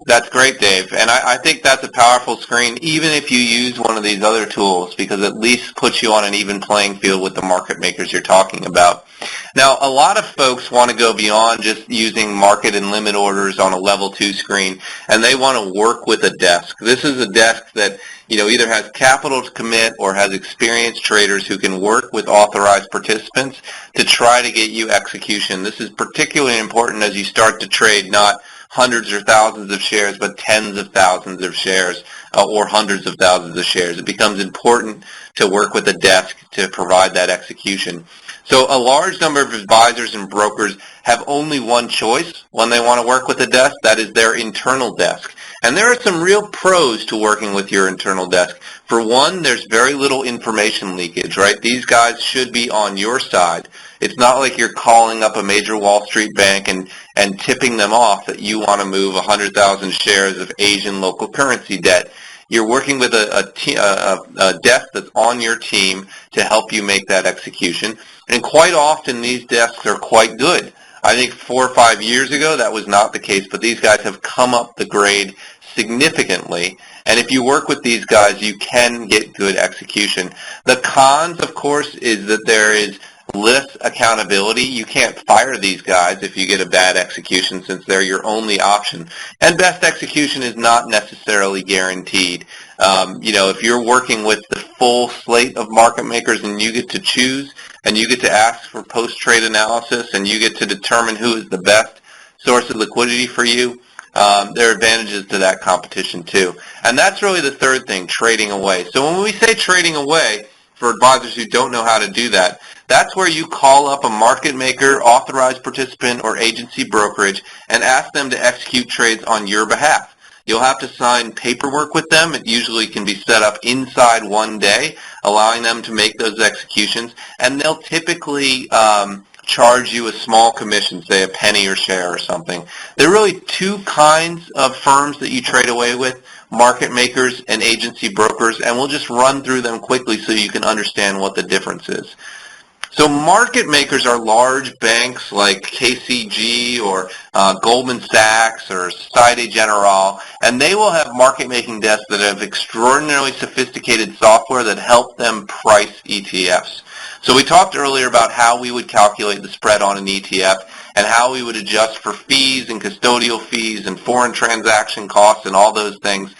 That's great, Dave. And I think that's a powerful screen, even if you use one of these other tools, because it at least puts you on an even playing field with the market makers you're talking about. Now, a lot of folks want to go beyond just using market and limit orders on a level 2 screen, and they want to work with a desk. This is a desk that either has capital to commit or has experienced traders who can work with authorized participants to try to get you execution. This is particularly important as you start to trade not hundreds or thousands of shares, but tens of thousands of shares or hundreds of thousands of shares. It becomes important to work with a desk to provide that execution. So a large number of advisors and brokers have only one choice when they want to work with a desk. That is their internal desk. And there are some real pros to working with your internal desk. For one, there's very little information leakage, right? These guys should be on your side. It's not like you're calling up a major Wall Street bank and tipping them off that you want to move 100,000 shares of Asian local currency debt. You're working with a desk that's on your team to help you make that execution. And quite often these desks are quite good. I think 4 or 5 years ago that was not the case, but these guys have come up the grade significantly. And if you work with these guys, you can get good execution. The cons, of course, is that there is less accountability. You can't fire these guys if you get a bad execution, since they're your only option. And best execution is not necessarily guaranteed. If you're working with the full slate of market makers and you get to choose and you get to ask for post-trade analysis and you get to determine who is the best source of liquidity for you, there are advantages to that competition too. And that's really the third thing, trading away. So when we say trading away, for advisors who don't know how to do that, that's where you call up a market maker, authorized participant, or agency brokerage and ask them to execute trades on your behalf. You'll have to sign paperwork with them. It usually can be set up inside one day, allowing them to make those executions, and they'll typically charge you a small commission, say a penny or share or something. There are really two kinds of firms that you trade away with, market makers and agency brokers, and we'll just run through them quickly so you can understand what the difference is. So market makers are large banks like KCG or Goldman Sachs or Societe Generale, and they will have market making desks that have extraordinarily sophisticated software that help them price ETFs. So we talked earlier about how we would calculate the spread on an ETF and how we would adjust for fees and custodial fees and foreign transaction costs and all those things.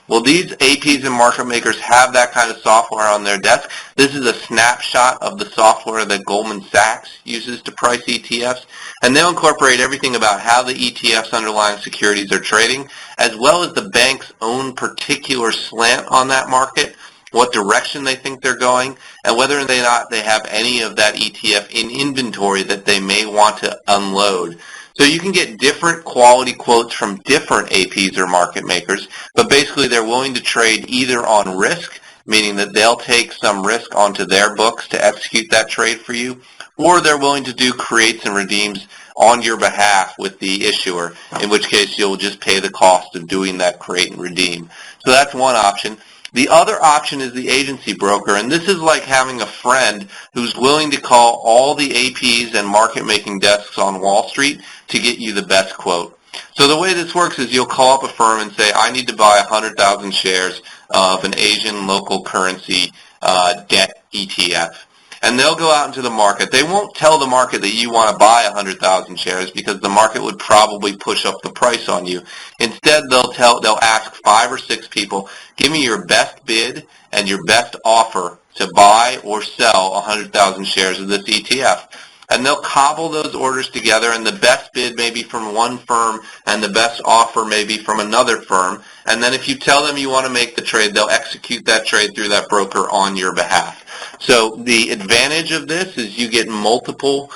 Well, these APs and market makers have that kind of software on their desk. This is a snapshot of the software that Goldman Sachs uses to price ETFs, and they'll incorporate everything about how the ETF's underlying securities are trading, as well as the bank's own particular slant on that market, what direction they think they're going, and whether or not they have any of that ETF in inventory that they may want to unload. So you can get different quality quotes from different APs or market makers, but basically they're willing to trade either on risk, meaning that they'll take some risk onto their books to execute that trade for you, or they're willing to do creates and redeems on your behalf with the issuer, in which case you'll just pay the cost of doing that create and redeem. So that's one option. The other option is the agency broker, and this is like having a friend who's willing to call all the APs and market-making desks on Wall Street to get you the best quote. So the way this works is you'll call up a firm and say, I need to buy 100,000 shares of an Asian local currency debt ETF. And they'll go out into the market. They won't tell the market that you want to buy 100,000 shares because the market would probably push up the price on you. Instead, they'll ask 5 or 6 people, give me your best bid and your best offer to buy or sell 100,000 shares of this ETF. And they'll cobble those orders together, and the best bid may be from one firm and the best offer may be from another firm. And then if you tell them you want to make the trade, they'll execute that trade through that broker on your behalf. So the advantage of this is you get multiple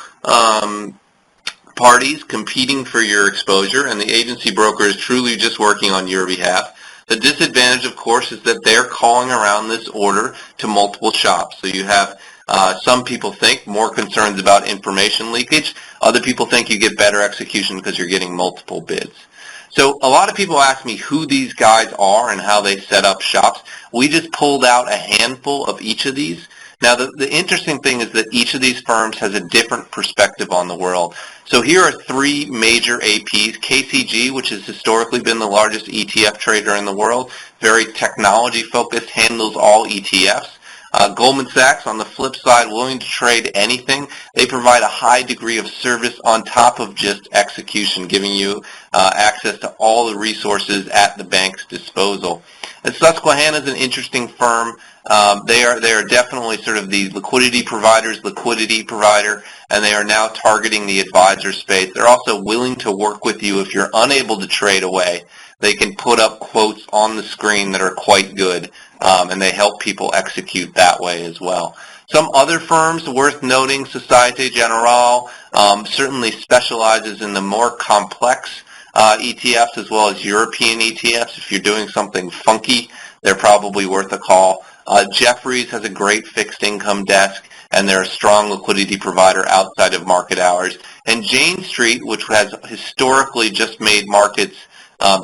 parties competing for your exposure, and the agency broker is truly just working on your behalf. The disadvantage, of course, is that they're calling around this order to multiple shops. So you have some people think more concerns about information leakage. Other people think you get better execution because you're getting multiple bids. So a lot of people ask me who these guys are and how they set up shops. We just pulled out a handful of each of these. Now, the interesting thing is that each of these firms has a different perspective on the world. So here are 3 major APs. KCG, which has historically been the largest ETF trader in the world, very technology-focused, handles all ETFs. Goldman Sachs, on the flip side, willing to trade anything. They provide a high degree of service on top of just execution, giving you access to all the resources at the bank's disposal. And Susquehanna is an interesting firm. They are definitely sort of the liquidity provider, and they are now targeting the advisor space. They're also willing to work with you if you're unable to trade away. They can put up quotes on the screen that are quite good, and they help people execute that way as well. Some other firms worth noting, Societe Generale certainly specializes in the more complex ETFs as well as European ETFs. If you're doing something funky, they're probably worth a call. Jefferies has a great fixed income desk, and they're a strong liquidity provider outside of market hours. And Jane Street, which has historically just made markets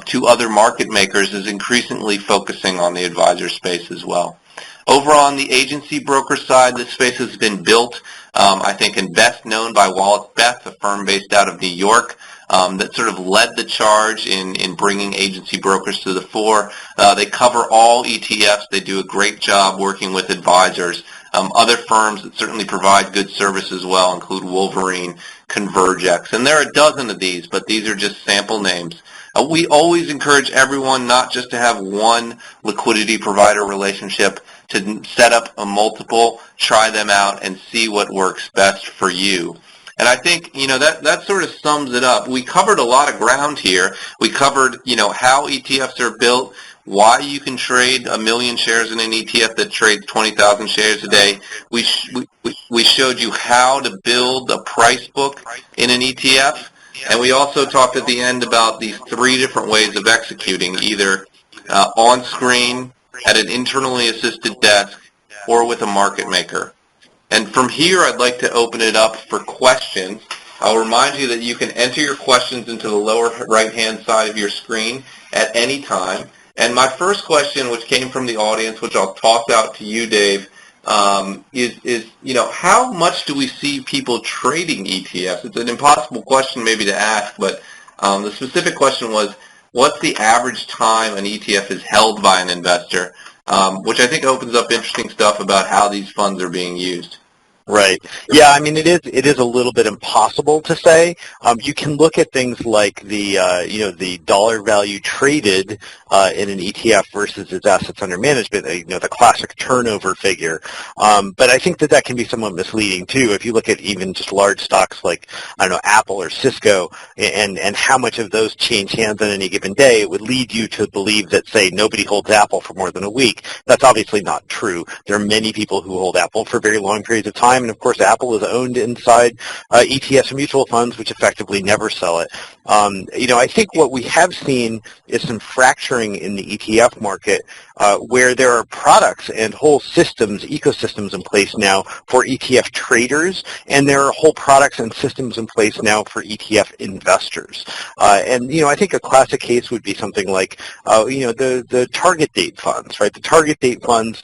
to other market makers, is increasingly focusing on the advisor space as well. Over on the agency broker side, this space has been built, I think, and best known by Wallace Beth, a firm based out of New York, that sort of led the charge in bringing agency brokers to the fore. They cover all ETFs. They do a great job working with advisors. Other firms that certainly provide good service as well include Wolverine, ConvergeX, and there are a dozen of these, but these are just sample names. We always encourage everyone not just to have one liquidity provider relationship, to set up a multiple, try them out, and see what works best for you. And I think, that sort of sums it up. We covered a lot of ground here. We covered, how ETFs are built, why you can trade 1 million shares in an ETF that trades 20,000 shares a day. We showed you how to build a price book in an ETF. And we also talked at the end about these 3 different ways of executing, either on screen, at an internally assisted desk, or with a market maker. And from here, I'd like to open it up for questions. I'll remind you that you can enter your questions into the lower right-hand side of your screen at any time. And my first question, which came from the audience, which I'll toss out to you, Dave, is how much do we see people trading ETFs? It's an impossible question maybe to ask, but the specific question was, what's the average time an ETF is held by an investor, which I think opens up interesting stuff about how these funds are being used. Right. Yeah, I mean, it is a little bit impossible to say. You can look at things like the dollar value traded in an ETF versus its assets under management, the classic turnover figure. But I think that can be somewhat misleading too. If you look at even just large stocks like, Apple or Cisco, and how much of those change hands on any given day, it would lead you to believe that, say, nobody holds Apple for more than a week. That's obviously not true. There are many people who hold Apple for very long periods of time. And of course, Apple is owned inside ETFs and mutual funds, which effectively never sell it. I think what we have seen is some fracturing in the ETF market where there are products and whole ecosystems in place now for ETF traders, and there are whole products and systems in place now for ETF investors. I think a classic case would be something like, the target date funds, right? The target date funds,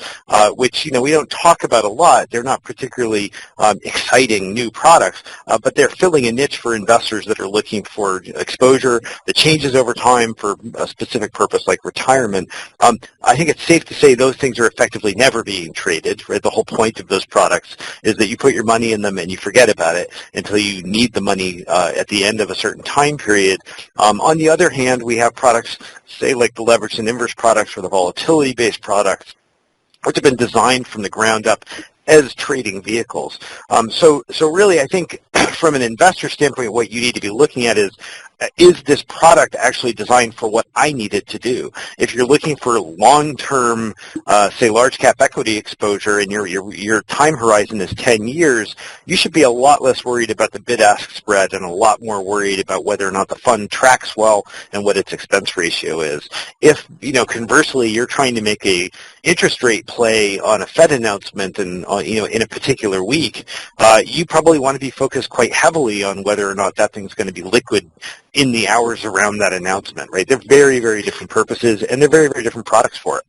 which, we don't talk about a lot. They're not particularly exciting new products, but they're filling a niche for investors that are looking for exposure that changes over time for a specific purpose like retirement. I think it's safe to say those things are effectively never being traded, right? The whole point of those products is that you put your money in them and you forget about it until you need the money at the end of a certain time period. On the other hand, we have products, say, like the leveraged and inverse products or the volatility-based products, which have been designed from the ground up as trading vehicles. So really, I think from an investor standpoint, what you need to be looking at is this product actually designed for what I need it to do? If you're looking for long-term, say, large cap equity exposure and your time horizon is 10 years, you should be a lot less worried about the bid-ask spread and a lot more worried about whether or not the fund tracks well and what its expense ratio is. If, conversely, you're trying to make a interest rate play on a Fed announcement and, in a particular week, you probably want to be focused quite heavily on whether or not that thing's going to be liquid in the hours around that announcement, right? They're very, very different purposes, and they're very, very different products for it.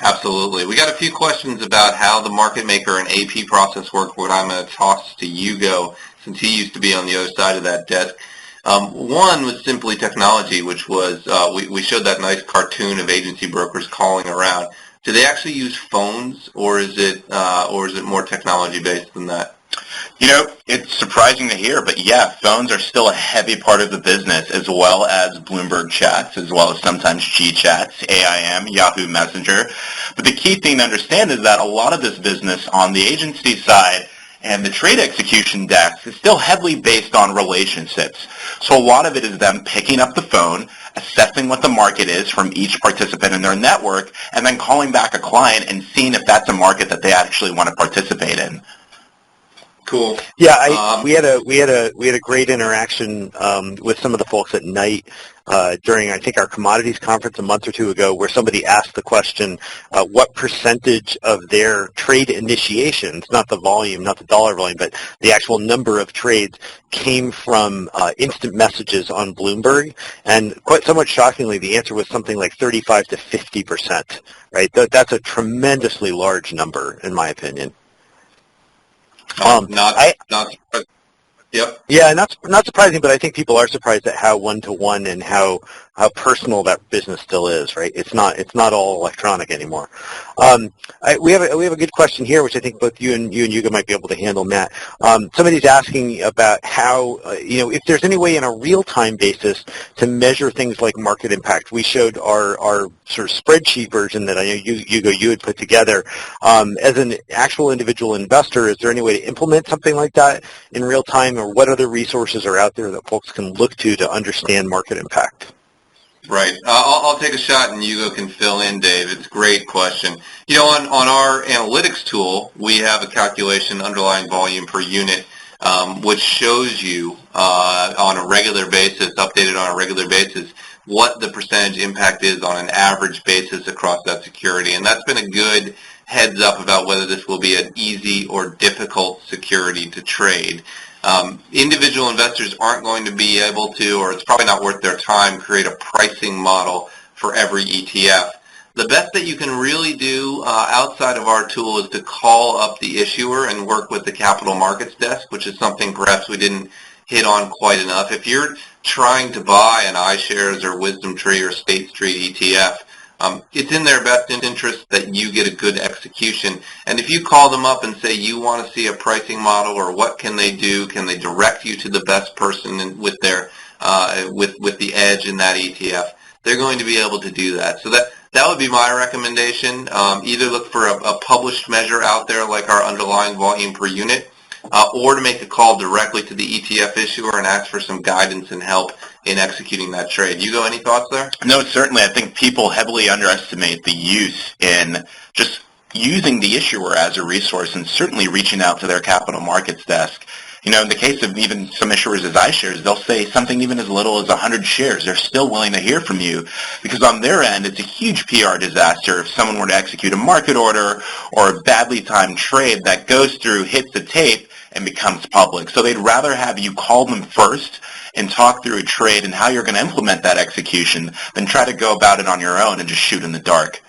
Absolutely. We got a few questions about how the market maker and AP process work, what I'm going to toss to Hugo, since he used to be on the other side of that desk. One was simply technology, which was, we showed that nice cartoon of agency brokers calling around. Do they actually use phones, or is it more technology-based than that? It's surprising to hear, but yeah, phones are still a heavy part of the business, as well as Bloomberg chats, as well as sometimes G-chats, AIM, Yahoo Messenger. But the key thing to understand is that a lot of this business on the agency side and the trade execution desk is still heavily based on relationships. So a lot of it is them picking up the phone, assessing what the market is from each participant in their network, and then calling back a client and seeing if that's a market that they actually want to participate in. Cool. Yeah, we had a great interaction with some of the folks at Knight during, I think, our commodities conference a month or two ago, where somebody asked the question, what percentage of their trade initiations, not the volume, not the dollar volume, but the actual number of trades, came from instant messages on Bloomberg. And quite somewhat shockingly, the answer was something like 35 to 50%, right? That's a tremendously large number, in my opinion. Yep. Yeah, not surprising, but I think people are surprised at how one-to-one and how how personal that business still is, right? It's not all electronic anymore. We have a good question here, which I think both you and Yuga might be able to handle, Matt. Somebody's asking about how, if there's any way in a real-time basis to measure things like market impact. We showed our sort of spreadsheet version that I know you had put together. As an actual individual investor, is there any way to implement something like that in real time, or what other resources are out there that folks can look to understand market impact? Right. I'll take a shot and Hugo can fill in, Dave. It's a great question. On our analytics tool, we have a calculation underlying volume per unit, which shows you on a regular basis, updated on a regular basis, what the percentage impact is on an average basis across that security. And that's been a good heads up about whether this will be an easy or difficult security to trade. Individual investors aren't going to be able to, or it's probably not worth their time, create a pricing model for every ETF. The best that you can really do outside of our tool is to call up the issuer and work with the capital markets desk, which is something perhaps we didn't hit on quite enough. If you're trying to buy an iShares or Wisdom Tree or State Street ETF, it's in their best interest that you get a good execution. And if you call them up and say you want to see a pricing model or what can they do, can they direct you to the best person with their with the edge in that ETF, they're going to be able to do that. So that would be my recommendation. Either look for a published measure out there like our underlying volume per unit, or to make a call directly to the ETF issuer and ask for some guidance and help in executing that trade. Hugo, any thoughts there? No, certainly. I think people heavily underestimate the use in just using the issuer as a resource and certainly reaching out to their capital markets desk. In the case of even some issuers as iShares, they'll say something even as little as 100 shares. They're still willing to hear from you because on their end, it's a huge PR disaster if someone were to execute a market order or a badly timed trade that goes through, hits the tape, and becomes public. So they'd rather have you call them first and talk through a trade and how you're going to implement that execution than try to go about it on your own and just shoot in the dark.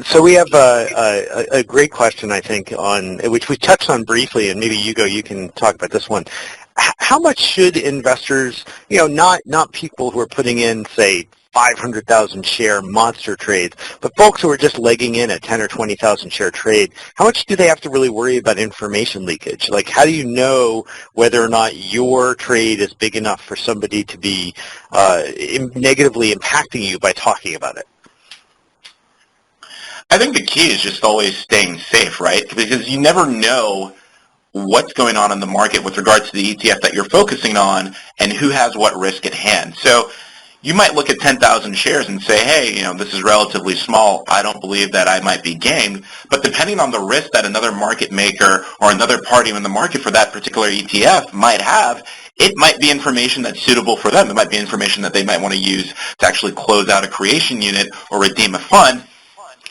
So we have a great question, I think, on which we touched on briefly, and maybe Hugo, you can talk about this one. How much should investors, not people who are putting in, say, 500,000 share monster trades, but folks who are just legging in a 10 or 20,000 share trade, how much do they have to really worry about information leakage? Like, how do you know whether or not your trade is big enough for somebody to be negatively impacting you by talking about it? I think the key is just always staying safe, right? Because you never know what's going on in the market with regards to the ETF that you're focusing on and who has what risk at hand. So you might look at 10,000 shares and say, hey, this is relatively small. I don't believe that I might be gamed. But depending on the risk that another market maker or another party in the market for that particular ETF might have, it might be information that's suitable for them. It might be information that they might want to use to actually close out a creation unit or redeem a fund.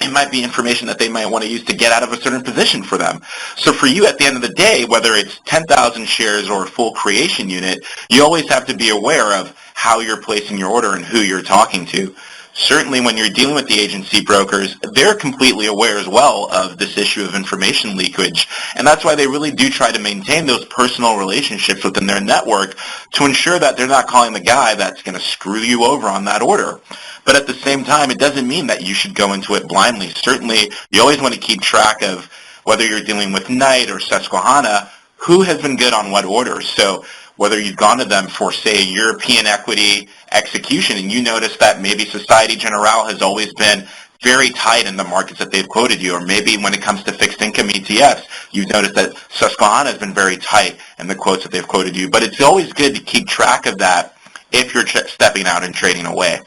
It might be information that they might want to use to get out of a certain position for them. So for you, at the end of the day, whether it's 10,000 shares or a full creation unit, you always have to be aware of how you're placing your order and who you're talking to. Certainly when you're dealing with the agency brokers, they're completely aware as well of this issue of information leakage. And that's why they really do try to maintain those personal relationships within their network to ensure that they're not calling the guy that's going to screw you over on that order. But at the same time, it doesn't mean that you should go into it blindly. Certainly, you always want to keep track of whether you're dealing with Knight or Susquehanna, who has been good on what orders. So whether you've gone to them for, say, a European equity execution and you notice that maybe Societe Generale has always been very tight in the markets that they've quoted you, or maybe when it comes to fixed income ETFs, you've noticed that Susquehanna has been very tight in the quotes that they've quoted you. But it's always good to keep track of that if you're stepping out and trading away.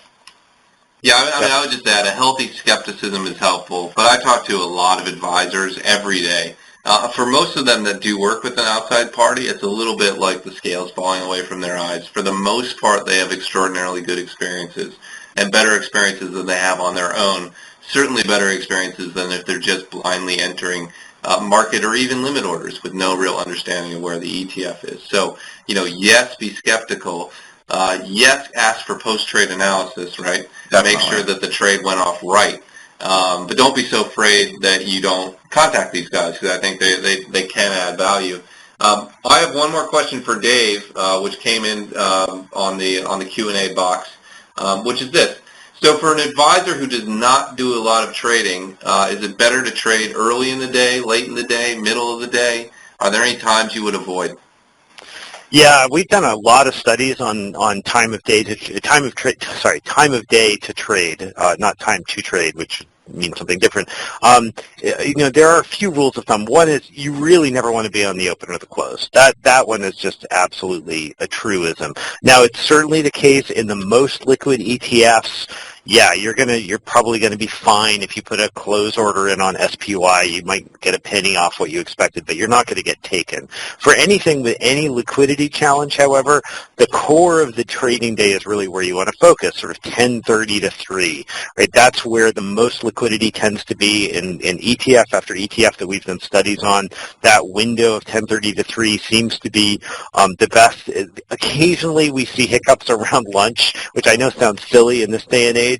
Yeah, I would just add a healthy skepticism is helpful, but I talk to a lot of advisors every day. For most of them that do work with an outside party, it's a little bit like the scales falling away from their eyes. For the most part, they have extraordinarily good experiences and better experiences than they have on their own. Certainly better experiences than if they're just blindly entering market or even limit orders with no real understanding of where the ETF is. So, yes, be skeptical. Yes, ask for post-trade analysis, right? Definitely. Make sure that the trade went off right. But don't be so afraid that you don't contact these guys, because I think they can add value. I have one more question for Dave, which came in on the Q&A box, which is this. So for an advisor who does not do a lot of trading, is it better to trade early in the day, late in the day, middle of the day? Are there any times you would avoid? Yeah, we've done a lot of studies on time of day to trade, not time to trade, which means something different. There are a few rules of thumb. One is you really never want to be on the open or the close. That one is just absolutely a truism. Now, it's certainly the case in the most liquid ETFs. Yeah, you're probably gonna be fine if you put a close order in on SPY. You might get a penny off what you expected, but you're not going to get taken. For anything with any liquidity challenge, however, the core of the trading day is really where you want to focus, sort of 10:30 to 3. Right? That's where the most liquidity tends to be in ETF after ETF that we've done studies on. That window of 10:30 to 3 seems to be the best. Occasionally, we see hiccups around lunch, which I know sounds silly in this day and age.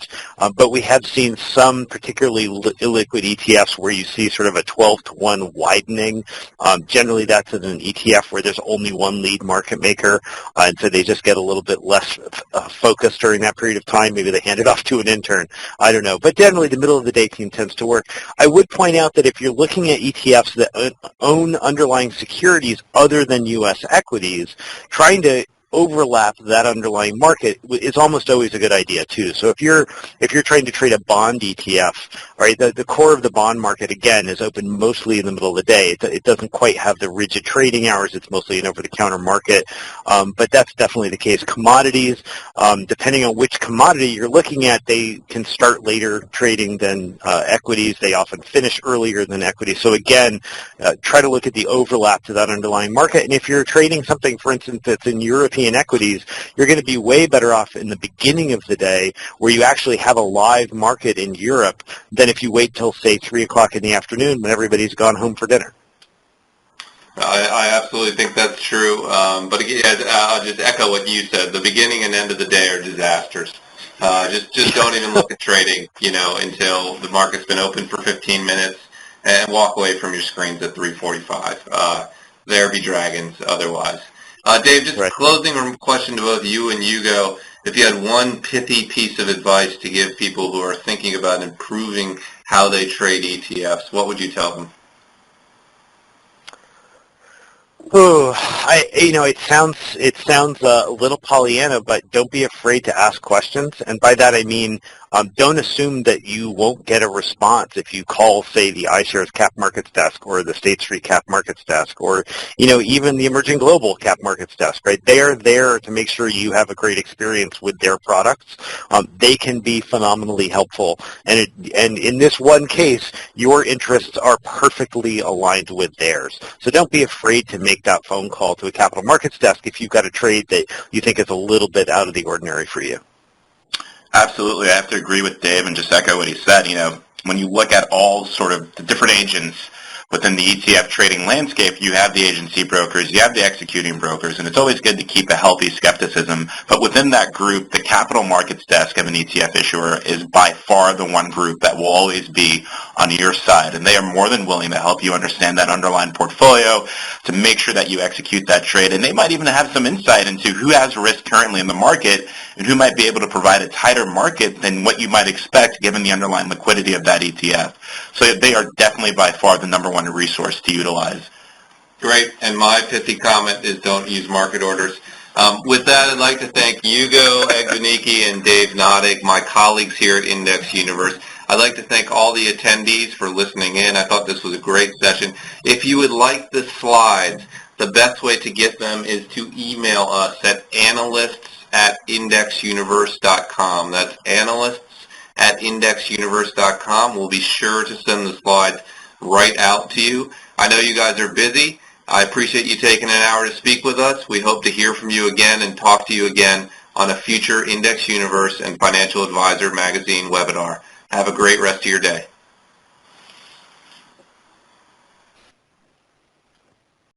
But we have seen some particularly illiquid ETFs where you see sort of a 12-to-1 widening. Generally, that's in an ETF where there's only one lead market maker, and so they just get a little bit less focused during that period of time. Maybe they hand it off to an intern. I don't know. But generally, the middle of the day team tends to work. I would point out that if you're looking at ETFs that own underlying securities other than U.S. equities, trying to overlap that underlying market is almost always a good idea too. So if you're trying to trade a bond ETF, right, the core of the bond market again is open mostly in the middle of the day. It doesn't quite have the rigid trading hours. It's mostly an over-the-counter market, but that's definitely the case. Commodities, depending on which commodity you're looking at, they can start later trading than equities. They often finish earlier than equities. So again, try to look at the overlap to that underlying market. And if you're trading something, for instance, that's in European equities, you're going to be way better off in the beginning of the day where you actually have a live market in Europe than if you wait till, say, 3 o'clock in the afternoon when everybody's gone home for dinner. I absolutely think that's true. But again, I'll just echo what you said. The beginning and end of the day are disasters. Just don't even look at trading, until the market's been open for 15 minutes and walk away from your screens at 3:45. There be dragons otherwise. Dave, just a closing question to both you and Hugo. If you had one pithy piece of advice to give people who are thinking about improving how they trade ETFs, what would you tell them? Oh, it sounds a little Pollyanna, but don't be afraid to ask questions. And by that I mean, don't assume that you won't get a response if you call, say, the iShares Cap Markets Desk or the State Street Cap Markets Desk or, even the Emerging Global Cap Markets Desk, right? They are there to make sure you have a great experience with their products. They can be phenomenally helpful. And in this one case, your interests are perfectly aligned with theirs. So don't be afraid to make that phone call to a capital markets desk if you've got a trade that you think is a little bit out of the ordinary for you. Absolutely. I have to agree with Dave and just echo what he said. When you look at all sort of the different agents within the ETF trading landscape, you have the agency brokers, you have the executing brokers, and it's always good to keep a healthy skepticism. But within that group, the capital markets desk of an ETF issuer is by far the one group that will always be on your side, and they are more than willing to help you understand that underlying portfolio to make sure that you execute that trade. And they might even have some insight into who has risk currently in the market and who might be able to provide a tighter market than what you might expect given the underlying liquidity of that ETF. So they are definitely by far the number one resource to utilize. Great. And my pithy comment is don't use market orders. With that, I'd like to thank Hugo Egbeniki and Dave Nottig, my colleagues here at IndexUniverse. I'd like to thank all the attendees for listening in. I thought this was a great session. If you would like the slides, the best way to get them is to email us at analysts@indexuniverse.com. That's analysts@indexuniverse.com. We'll be sure to send the slides right out to you. I know you guys are busy. I appreciate you taking an hour to speak with us. We hope to hear from you again and talk to you again on a future Index Universe and Financial Advisor Magazine webinar. Have a great rest of your day.